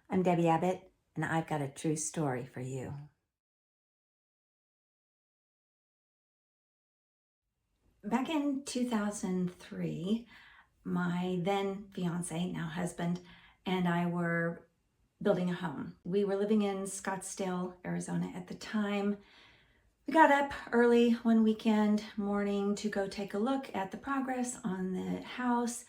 I'm Debbie Abbott, and I've got a true story for you. Back in 2003, my then fiance, now husband, and I were building a home. We were living in Scottsdale, Arizona at the time. We got up early one weekend morning to go take a look at the progress on the house.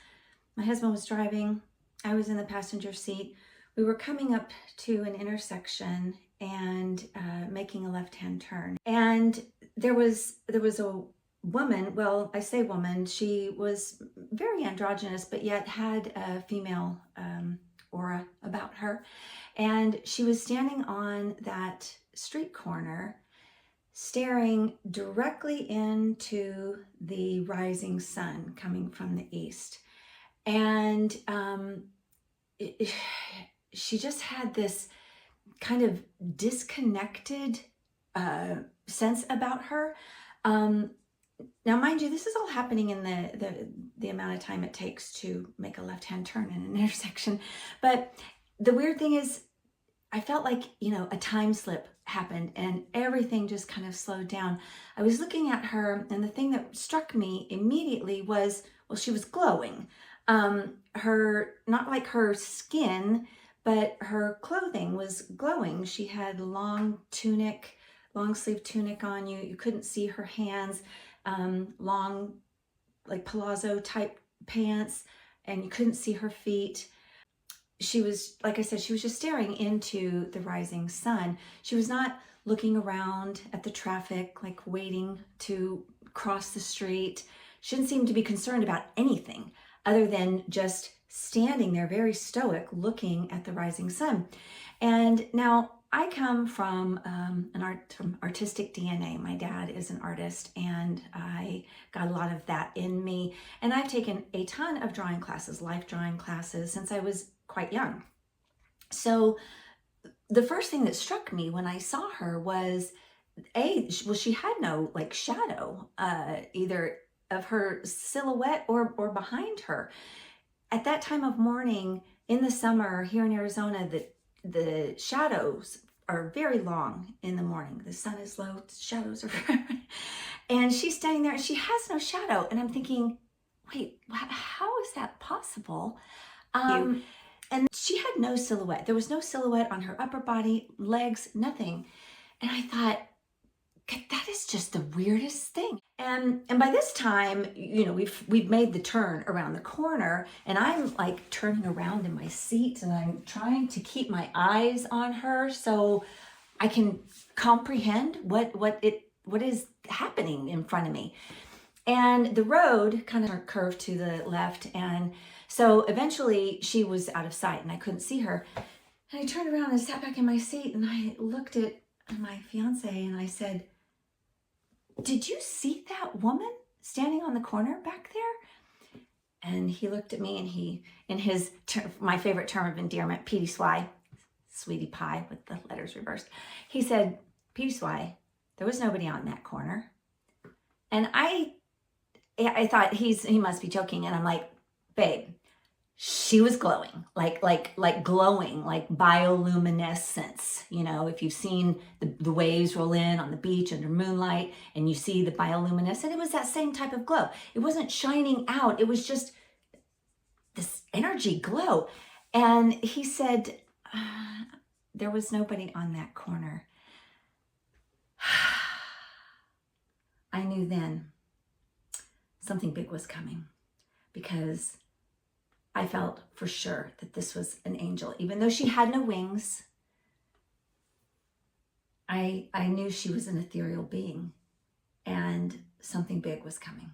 My husband was driving. I was in the passenger seat. We were coming up to an intersection and making a left-hand turn. And there was a woman, well, I say woman, she was very androgynous, but yet had a female aura about her. And she was standing on that street corner, staring directly into the rising sun coming from the east. And she just had this kind of disconnected sense about her. Now, mind you, this is all happening in the amount of time it takes to make a left-hand turn in an intersection. But the weird thing is, I felt like, a time slip happened and everything just kind of slowed down. I was looking at her, and the thing that struck me immediately was, well, she was glowing. Not like her skin, but her clothing was glowing. She had long sleeve tunic on. You couldn't see her hands, long, like palazzo type pants, and you couldn't see her feet. She was, like I said, she was just staring into the rising sun. She was not looking around at the traffic, like waiting to cross the street. She didn't seem to be concerned about anything other than just standing there very stoic looking at the rising sun. And now I come from from artistic DNA. My dad is an artist, and I got a lot of that in me. And I've taken a ton of drawing classes, life drawing classes, since I was quite young. So the first thing that struck me when I saw her was, she had no like shadow, either of her silhouette or behind her. At that time of morning in the summer here in Arizona, the shadows are very long in the morning. The sun is low, shadows are and she's standing there and she has no shadow. And I'm thinking, wait, how is that possible? And she had no silhouette. There was no silhouette on her upper body, legs, nothing. And I thought, that is just the weirdest thing. And by this time, we've made the turn around the corner, and I'm like turning around in my seat, and I'm trying to keep my eyes on her so I can comprehend what is happening in front of me. And the road kind of curved to the left, and so eventually she was out of sight and I couldn't see her. And I turned around and sat back in my seat, and I looked at my fiance and I said, "Did you see that woman standing on the corner back there?" And he looked at me, and he, in his my favorite term of endearment, Petey Swy, sweetie pie with the letters reversed, he said, "Petey Swy, there was nobody on that corner." And I thought he must be joking, and I'm like, "Babe, she was glowing, like glowing, like bioluminescence. If you've seen the waves roll in on the beach under moonlight and you see the bioluminescence, it was that same type of glow. It wasn't shining out. It was just this energy glow." And he said, "There was nobody on that corner." I knew then something big was coming, because I felt for sure that this was an angel. Even though she had no wings, I knew she was an ethereal being, and something big was coming.